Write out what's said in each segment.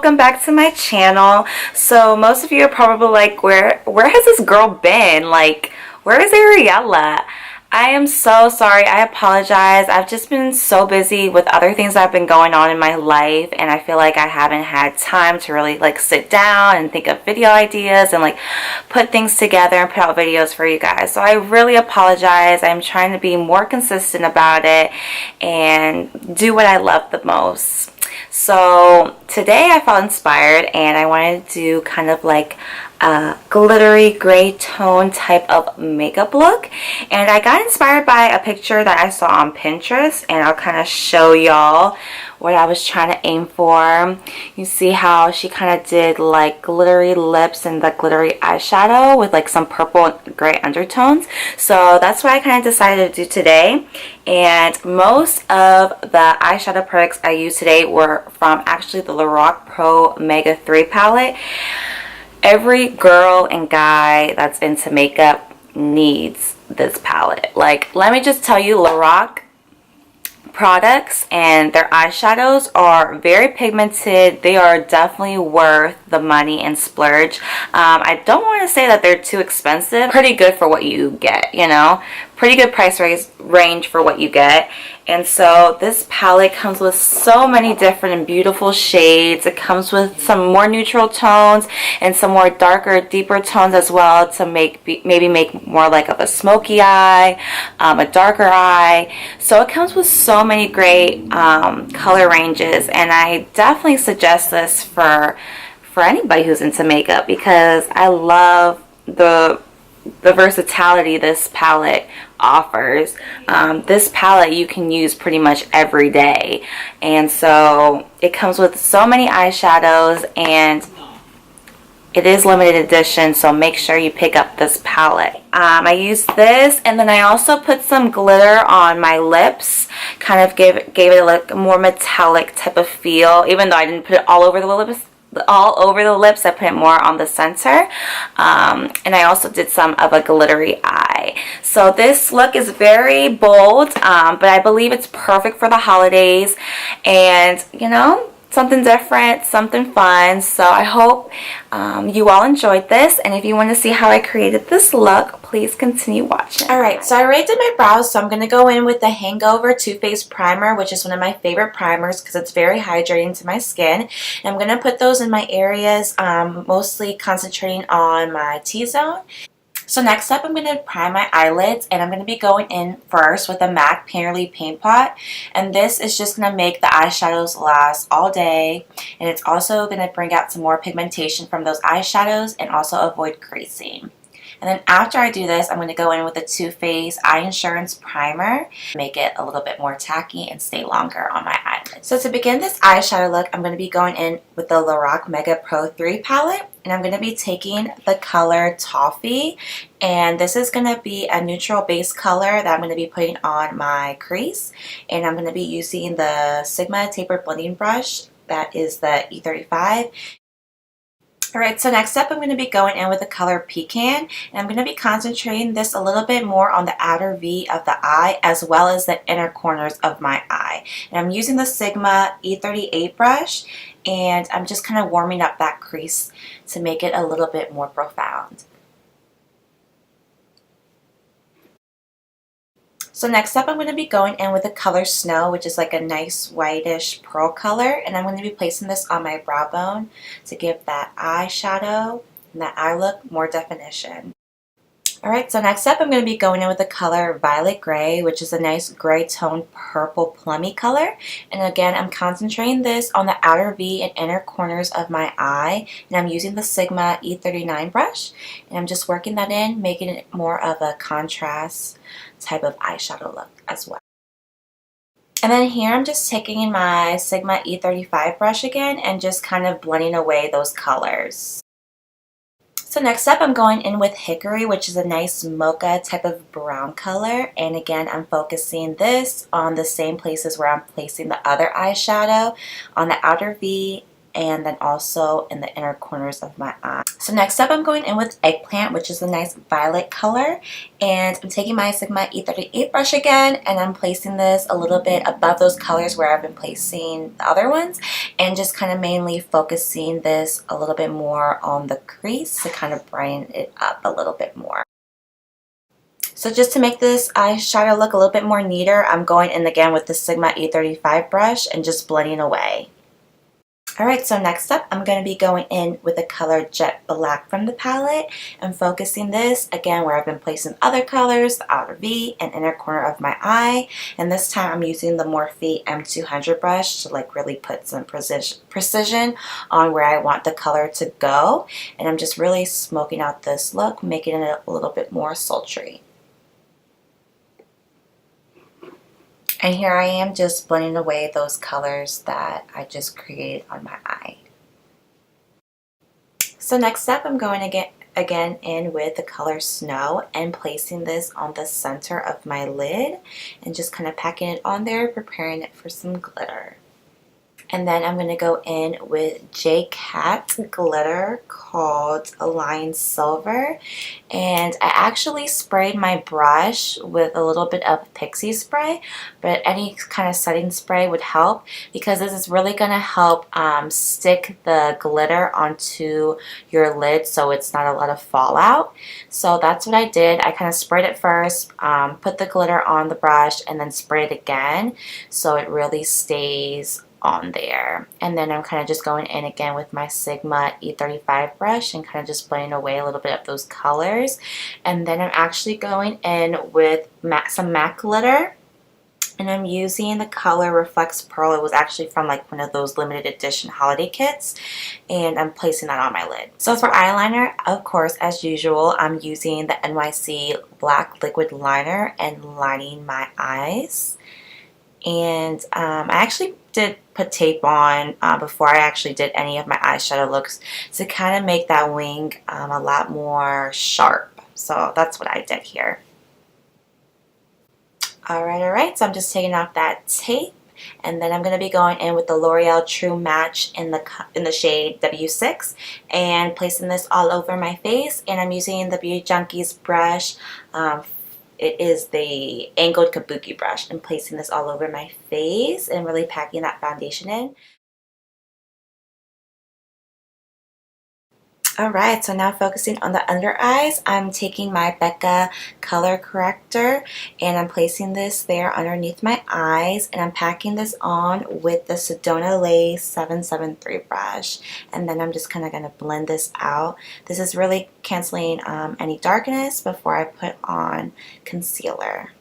welcome back to my channel. So most of you are probably like, where has this girl been? Like, where is Ariella? I am so sorry. I apologize. I've just been so busy with other things that have been going on in my life, and I feel like I haven't had time to really like sit down and think of video ideas and like put things together and put out videos for you guys. So I really apologize. I'm trying to be more consistent about it and do what I love the most. So today I felt inspired and I wanted to do kind of like a glittery gray tone type of makeup look, and I got inspired by a picture that I saw on Pinterest, and I'll kind of show y'all what I was trying to aim for. You see how she kind of did like glittery lips and the glittery eyeshadow with like some purple and gray undertones. So that's what I kind of decided to do today. And most of the eyeshadow products I used today were from actually the Lorac Pro Mega 3 palette. Every girl and guy that's into makeup needs this palette. Like, let me just tell you, Lorac products and their eyeshadows are very pigmented. They are definitely worth the money and splurge. I don't want to say that they're too expensive. Pretty good for what you get, you know, pretty good price range for what you get. And so this palette comes with so many different and beautiful shades. It comes with some more neutral tones and some more darker, deeper tones as well to maybe make more like of a smoky eye, a darker eye. So it comes with so many great color ranges, and I definitely suggest this for anybody who's into makeup because I love the versatility this palette offers. This palette you can use pretty much every day, and so it comes with so many eyeshadows, and it is limited edition, so make sure you pick up this palette. I used this, and then I also put some glitter on my lips, kind of gave it like a more metallic type of feel, even though I didn't put it all over the lips. I put it more on the center, and I also did some of a glittery eye. So this look is very bold, but I believe it's perfect for the holidays, and you know, something different, something fun. So I hope you all enjoyed this, and if you want to see how I created this look, please continue watching. Alright, so I already did my brows, so I'm going to go in with the Hangover Toothpaste Primer, which is one of my favorite primers because it's very hydrating to my skin. And I'm going to put those in my areas, mostly concentrating on my T-zone. So next up, I'm going to prime my eyelids, and I'm going to be going in first with a MAC Painterly Paint Pot, and this is just going to make the eyeshadows last all day, and it's also going to bring out some more pigmentation from those eyeshadows and also avoid creasing. And then after I do this, I'm going to go in with the Too Faced Eye Insurance Primer, make it a little bit more tacky and stay longer on my eyelids. So to begin this eyeshadow look, I'm going to be going in with the Lorac Mega Pro 3 palette, and I'm going to be taking the color Toffee, and this is going to be a neutral base color that I'm going to be putting on my crease, and I'm going to be using the Sigma Tapered Blending Brush, that is the E35. Alright, so next up I'm going to be going in with the color Pecan, and I'm going to be concentrating this a little bit more on the outer V of the eye as well as the inner corners of my eye. And I'm using the Sigma E38 brush, and I'm just kind of warming up that crease to make it a little bit more profound. So next up I'm going to be going in with the color Snow, which is like a nice whitish pearl color, and I'm going to be placing this on my brow bone to give that eyeshadow and that eye look more definition. Alright, so next up I'm going to be going in with the color Violet Gray, which is a nice gray tone purple plummy color. And again, I'm concentrating this on the outer V and inner corners of my eye, and I'm using the Sigma E39 brush, and I'm just working that in, making it more of a contrast type of eyeshadow look as well. And then here I'm just taking my Sigma E35 brush again and just kind of blending away those colors. So next up I'm going in with Hickory, which is a nice mocha type of brown color, and again I'm focusing this on the same places where I'm placing the other eyeshadow, on the outer V and then also in the inner corners of my eye. So next up, I'm going in with Eggplant, which is a nice violet color, and I'm taking my Sigma E38 brush again, and I'm placing this a little bit above those colors where I've been placing the other ones, and just kind of mainly focusing this a little bit more on the crease to kind of brighten it up a little bit more. So just to make this eyeshadow look a little bit more neater, I'm going in again with the Sigma E35 brush and just blending away. Alright, so next up, I'm going to be going in with the color Jet Black from the palette and focusing this again where I've been placing other colors, the outer V and inner corner of my eye. And this time I'm using the Morphe M200 brush to like really put some precision on where I want the color to go. And I'm just really smoking out this look, making it a little bit more sultry. And here I am just blending away those colors that I just created on my eye. So next up, I'm going to get again in with the color Snow and placing this on the center of my lid and just kind of packing it on there, preparing it for some glitter. And then I'm going to go in with J Cat glitter called Align Silver. And I actually sprayed my brush with a little bit of Pixi spray, but any kind of setting spray would help because this is really going to help stick the glitter onto your lid so it's not a lot of fallout. So that's what I did. I kind of sprayed it first, put the glitter on the brush, and then sprayed it again so it really stays on there. And then I'm kind of just going in again with my Sigma E35 brush and kind of just blending away a little bit of those colors. And then I'm actually going in with some MAC glitter, and I'm using the color Reflects Pearl. It was actually from like one of those limited edition holiday kits, and I'm placing that on my lid. So for eyeliner, of course, as usual, I'm using the NYC Black Liquid Liner and lining my eyes. And I actually did put tape on before I actually did any of my eyeshadow looks to kind of make that wing a lot more sharp. So that's what I did here. Alright, so I'm just taking off that tape, and then I'm going to be going in with the L'Oreal True Match in the shade W6 and placing this all over my face. And I'm using the Beauty Junkies brush. It is the angled kabuki brush, and placing this all over my face and really packing that foundation in. Alright, so now focusing on the under eyes, I'm taking my Becca color corrector and I'm placing this there underneath my eyes, and I'm packing this on with the Sedona Lace 773 brush, and then I'm just kind of going to blend this out. This is really canceling any darkness before I put on concealer.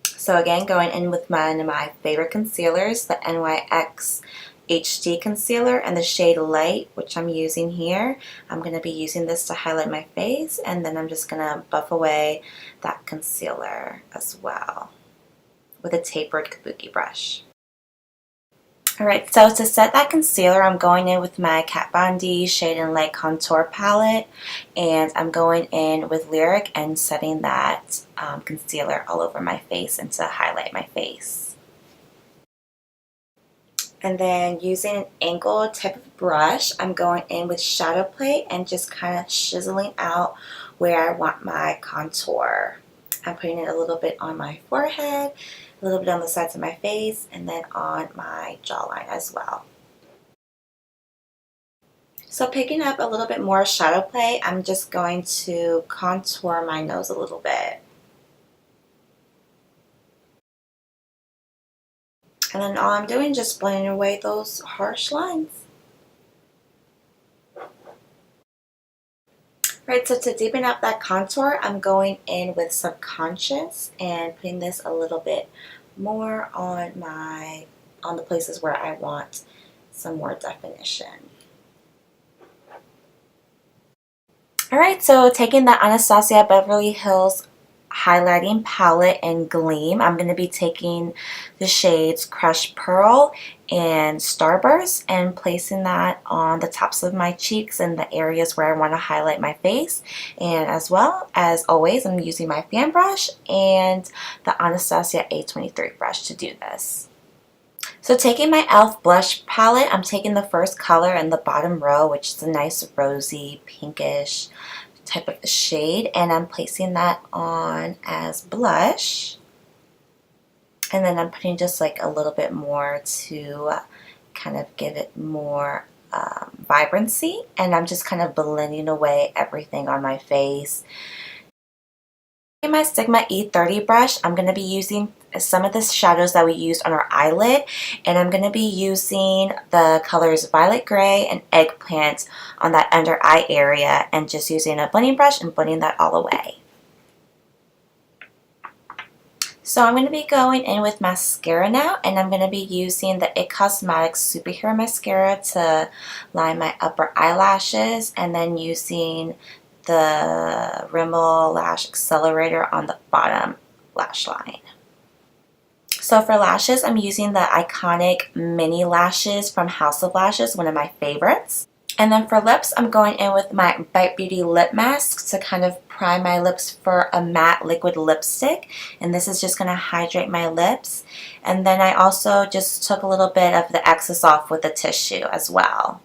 So again, going in with one of my favorite concealers, the NYX HD Concealer and the shade Light, which I'm using here. I'm going to be using this to highlight my face, and then I'm just going to buff away that concealer as well with a tapered kabuki brush. Alright, so to set that concealer, I'm going in with my Kat Von D Shade and Light Contour Palette, and I'm going in with Lorac and setting that concealer all over my face and to highlight my face. And then using an angled type of brush, I'm going in with Shadowplay and just kind of chiseling out where I want my contour. I'm putting it a little bit on my forehead, a little bit on the sides of my face, and then on my jawline as well. So picking up a little bit more Shadowplay, I'm just going to contour my nose a little bit. And then all I'm doing is just blending away those harsh lines. Right, so to deepen up that contour, I'm going in with Subconscious and putting this a little bit more on the places where I want some more definition. Alright, so taking the Anastasia Beverly Hills highlighting palette in Gleam, I'm going to be taking the shades Crushed Pearl and Starburst and placing that on the tops of my cheeks and the areas where I want to highlight my face. And as well, as always, I'm using my fan brush and the Anastasia A23 brush to do this. So taking my e.l.f. blush palette, I'm taking the first color in the bottom row, which is a nice rosy, pinkish type of shade, and I'm placing that on as blush. And then I'm putting just like a little bit more to kind of give it more vibrancy, and I'm just kind of blending away everything on my face. In my Sigma E30 brush, I'm going to be using some of the shadows that we used on our eyelid, and I'm going to be using the colors Violet Gray and Eggplant on that under eye area, and just using a blending brush and blending that all away. So I'm going to be going in with mascara now, and I'm going to be using the NYX Cosmetics Superhero Mascara to line my upper eyelashes, and then using the Rimmel Lash Accelerator on the bottom lash line. So for lashes, I'm using the iconic mini lashes from House of Lashes, one of my favorites. And then for lips, I'm going in with my Bite Beauty lip mask to kind of prime my lips for a matte liquid lipstick. And this is just going to hydrate my lips. And then I also just took a little bit of the excess off with a tissue as well.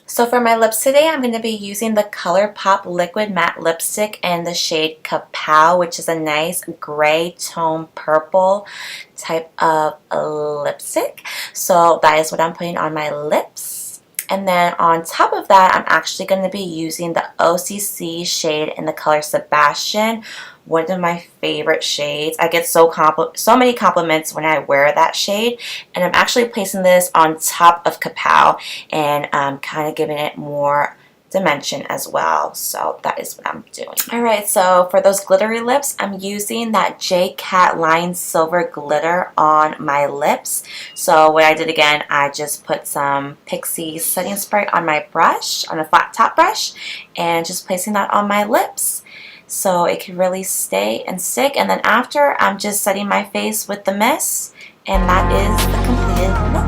So for my lips today, I'm going to be using the Colourpop Liquid Matte Lipstick in the shade Kapow, which is a nice gray tone purple type of lipstick. So that is what I'm putting on my lips. And then on top of that, I'm actually going to be using the OCC shade in the color Sebastian, one of my favorite shades. I get so many compliments when I wear that shade, and I'm actually placing this on top of Kapow and kind of giving it more dimension as well. So that is what I'm doing. Alright, so for those glittery lips, I'm using that J Cat Line Silver Glitter on my lips. So what I did again, I just put some Pixi setting spray on my brush, on a flat top brush, and just placing that on my lips, so it can really stay and stick. And then after, I'm just setting my face with the mist, and that is the completed look.